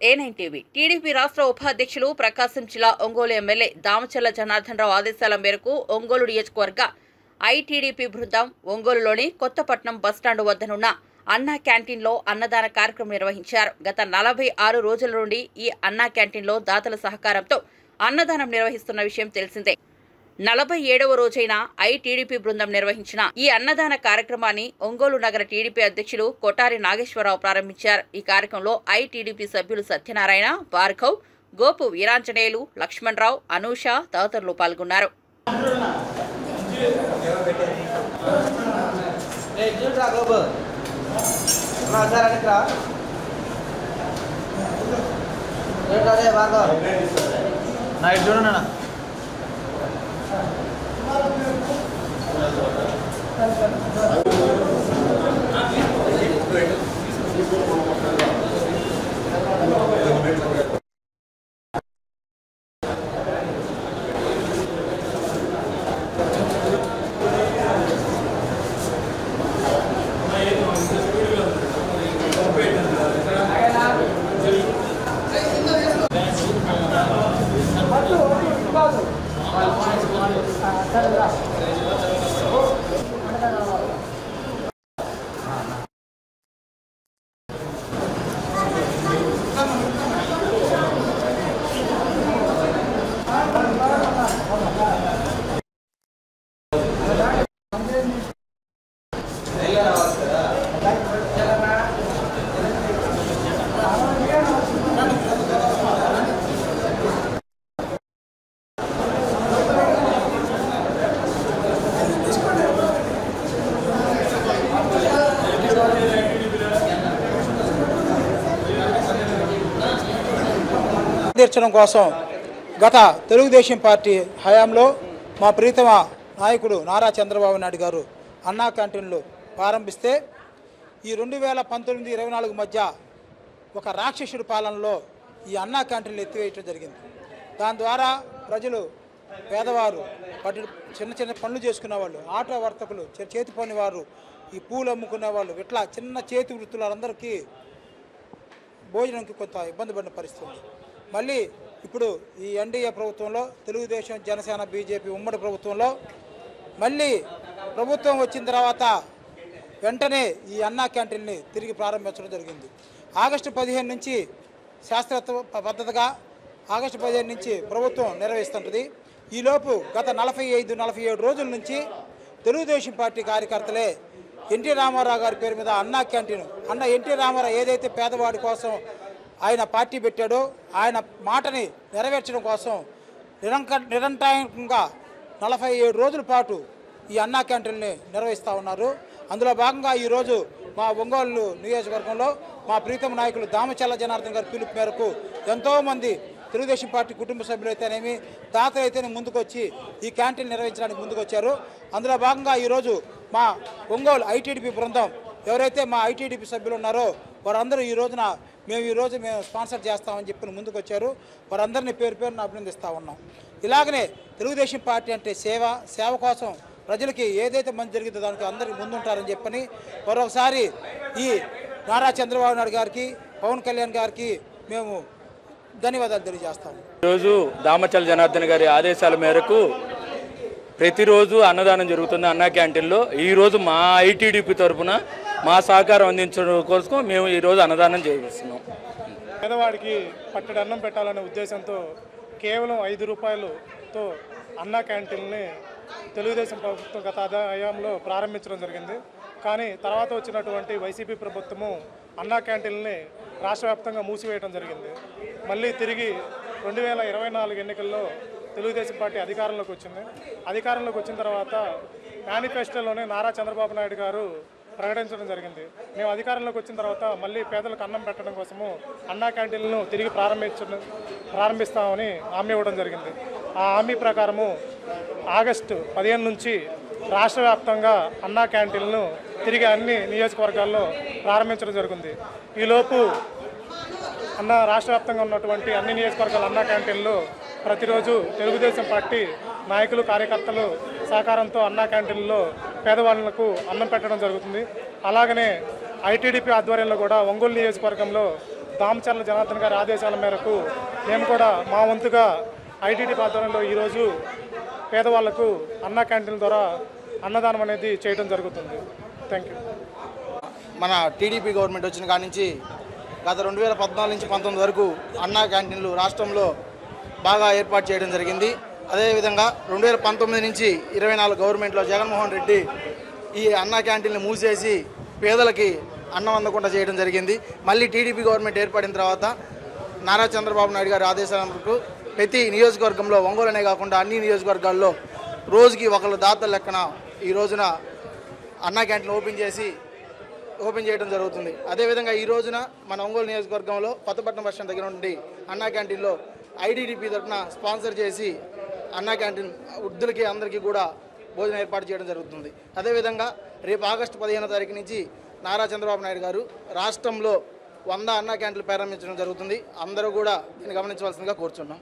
A9 TV TDP రాష్ట్ర ఉపాధ్యక్షులు ప్రకాశం జిల్లా ఒంగోలు ఎమ్మెల్యే దామచర్ల జనార్దన్ రావు ఆదేశాల మేరకు ఒంగోలు నియోజకవర్గ ఐటీడీపీ బృందం ఒంగోలులోని కొత్తపట్నం బస్టాండ్ వద్దనున్న అన్నా క్యాంటీన్లో అన్నదాన కార్యక్రమం నిర్వహించారు. గత 46 రోజుల నుండి ఈ అన్నా క్యాంటీన్లో దాతల సహకారంతో అన్నదానం నిర్వహిస్తున్న విషయం తెలిసిందే. 47వ రోజైన ఐటీడీపీ బృందం నిర్వహించిన ఈ అన్నదాన కార్యక్రమాన్ని ఒంగోలు నగర టీడీపీ అధ్యక్షులు కొటారి నాగేశ్వరరావు ప్రారంభించారు. ఈ కార్యక్రమంలో ఐటీడీపీ సభ్యులు సత్యనారాయణ, భార్గవ్, గోపు వీరాంజనేయులు, లక్ష్మణరావు, అనూష తదితరులు పాల్గొన్నారు. తీర్చడం కోసం గత తెలుగుదేశం పార్టీ హయాంలో మా ప్రీతమ నాయకుడు నారా చంద్రబాబు నాయుడు గారు అన్నా క్యాంటీన్లు ప్రారంభిస్తే ఈ 2019-24 మధ్య ఒక రాక్షసుడి పాలనలో ఈ అన్నా క్యాంటీన్లు ఎత్తివేయటం జరిగింది. దాని ద్వారా ప్రజలు, పేదవారు, చిన్న చిన్న పనులు చేసుకునే వాళ్ళు, ఆటో వర్తకులు, చేతి పని వారు, ఈ పూలు అమ్ముకునే వాళ్ళు, ఇట్లా చిన్న చేతి వృత్తులు వాళ్ళందరికీ భోజనంకి కొంత ఇబ్బంది పడిన పరిస్థితి. మళ్ళీ ఇప్పుడు ఈ ఎన్డీఏ ప్రభుత్వంలో తెలుగుదేశం, జనసేన, బీజేపీ ఉమ్మడి ప్రభుత్వంలో మళ్ళీ ప్రభుత్వం వచ్చిన తర్వాత వెంటనే ఈ అన్నా క్యాంటీన్ని తిరిగి ప్రారంభించడం జరిగింది. ఆగస్టు 15 నుంచి శాస్త్రత్వ పద్ధతిగా ఆగస్టు 15 నుంచి ప్రభుత్వం నిర్వహిస్తుంటుంది. ఈలోపు గత 45-47 రోజుల నుంచి తెలుగుదేశం పార్టీ కార్యకర్తలే ఎన్టీ రామారావు గారి పేరు మీద అన్నా క్యాంటీన్, ఎన్టీ రామారావు ఏదైతే పేదవాడి కోసం ఆయన పార్టీ పెట్టాడో ఆయన మాటని నెరవేర్చడం కోసం నిరంతరంగా 47 రోజుల పాటు ఈ అన్నా క్యాంటీన్ని నిర్వహిస్తూ ఉన్నారు. అందులో భాగంగా ఈరోజు మా ఒంగోలు నియోజకవర్గంలో మా ప్రీతమ నాయకులు దామచర్ల జనార్దన్ గారి పిలుపు మేరకు ఎంతోమంది తెలుగుదేశం పార్టీ కుటుంబ సభ్యులు అయితేనేమి, దాతలు అయితేనే ముందుకొచ్చి ఈ క్యాంటీన్ నిర్వహించడానికి ముందుకొచ్చారు. అందులో భాగంగా ఈరోజు మా ఒంగోలు ఐటీడీపీ బృందం ఎవరైతే మా ఐటీడీపీ సభ్యులు ఉన్నారో వారందరూ ఈ రోజున మేము స్పాన్సర్ చేస్తామని చెప్పి ముందుకు వచ్చారు. వారందరినీ పేరు పేరున అభినందిస్తూ ఉన్నాం. ఇలాగనే తెలుగుదేశం పార్టీ అంటే సేవ కోసం ప్రజలకి ఏదైతే మంచి జరిగిందో దానికి అందరికీ ముందుంటారని చెప్పని మరొకసారి ఈ నారా చంద్రబాబు నాయుడు గారికి, పవన్ కళ్యాణ్ గారికి మేము ధన్యవాదాలు తెలియజేస్తాము. ఈరోజు దామచర్ల జనార్దన్ గారి ఆదేశాల మేరకు ప్రతిరోజు అన్నదానం జరుగుతుంది అన్నా క్యాంటీన్లో. ఈరోజు మా ఐటీడీపీ తరఫున మా సహకారం అందించడం కోసం మేము ఈరోజు అన్నదానం చేస్తున్నాం. పేదవాడికి పట్టెడు అన్నం పెట్టాలనే ఉద్దేశంతో కేవలం 5 రూపాయలతో అన్నా క్యాంటీన్ని తెలుగుదేశం ప్రభుత్వం గత హయాంలో ప్రారంభించడం జరిగింది. కానీ తర్వాత వచ్చినటువంటి వైసీపీ ప్రభుత్వము అన్నా క్యాంటీన్ని రాష్ట్ర వ్యాప్తంగా మూసివేయడం జరిగింది. మళ్ళీ తిరిగి 2024 ఎన్నికల్లో తెలుగుదేశం పార్టీ అధికారంలోకి వచ్చింది. అధికారంలోకి వచ్చిన తర్వాత మేనిఫెస్టోలోనే నారా చంద్రబాబు నాయుడు గారు ప్రకటించడం జరిగింది. మేము అధికారంలోకి వచ్చిన తర్వాత మళ్ళీ పేదలకు అన్నం పెట్టడం కోసము అన్నా క్యాంటీన్లను తిరిగి ప్రారంభిస్తామని హామీ ఇవ్వడం జరిగింది. ఆ హామీ ప్రకారము ఆగస్టు 15 నుంచి రాష్ట్ర వ్యాప్తంగా అన్నా క్యాంటీన్లను తిరిగి అన్ని నియోజకవర్గాల్లో ప్రారంభించడం జరుగుతుంది. ఈలోపు రాష్ట్ర వ్యాప్తంగా ఉన్నటువంటి అన్ని నియోజకవర్గాల అన్నా క్యాంటీన్లు ప్రతిరోజు తెలుగుదేశం పార్టీ నాయకులు, కార్యకర్తలు సహకారంతో అన్నా క్యాంటీన్లో పేదవాళ్లకు అన్నం పెట్టడం జరుగుతుంది. అలాగనే ఐటీడీపీ ఆధ్వర్యంలో కూడా ఒంగోలు నియోజకవర్గంలో దామచర్ల జనార్దన్ గారి ఆదేశాల మేరకు మేము కూడా మా వంతుగా ఐటీడీపీ ఆధ్వర్యంలో ఈరోజు పేదవాళ్లకు అన్నా క్యాంటీన్ల ద్వారా అన్నదానం అనేది చేయడం జరుగుతుంది. Thank you. మన టీడీపీ గవర్నమెంట్ వచ్చిన కాడి నుంచి గత 2014 నుంచి 19 వరకు అన్నా క్యాంటీన్లు రాష్ట్రంలో బాగా ఏర్పాటు చేయడం జరిగింది. అదేవిధంగా 2019 నుంచి 24 గవర్నమెంట్లో జగన్మోహన్ రెడ్డి ఈ అన్నా క్యాంటీన్లు మూసేసి పేదలకి అన్నం అందకుండా చేయడం జరిగింది. మళ్ళీ టీడీపీ గవర్నమెంట్ ఏర్పడిన తర్వాత నారా చంద్రబాబు నాయుడు గారి ఆదేశాల మేరకు ప్రతి నియోజకవర్గంలో ఒంగోలు అనే కాకుండా అన్ని నియోజకవర్గాల్లో రోజుకి ఒకళ్ళు దాతల లెక్కన ఈ రోజున అన్నా క్యాంటీన్ ఓపెన్ చేయడం జరుగుతుంది. అదేవిధంగా ఈ రోజున మన ఒంగోలు నియోజకవర్గంలో కొత్తపట్నం బస్ స్టాండ్ దగ్గర నుండి అన్నా క్యాంటీన్లో ఐటీడీపీ తరఫున స్పాన్సర్ చేసి అన్నా క్యాంటీన్ వృద్ధులకి అందరికీ కూడా భోజనం ఏర్పాటు చేయడం జరుగుతుంది. అదేవిధంగా రేపు ఆగస్టు 15వ తారీఖు నుంచి నారా చంద్రబాబు నాయుడు గారు రాష్ట్రంలో 100 అన్నా క్యాంటీన్లు ప్రారంభించడం జరుగుతుంది. అందరూ కూడా దీన్ని గమనించవలసిందిగా కోరుచున్నాం.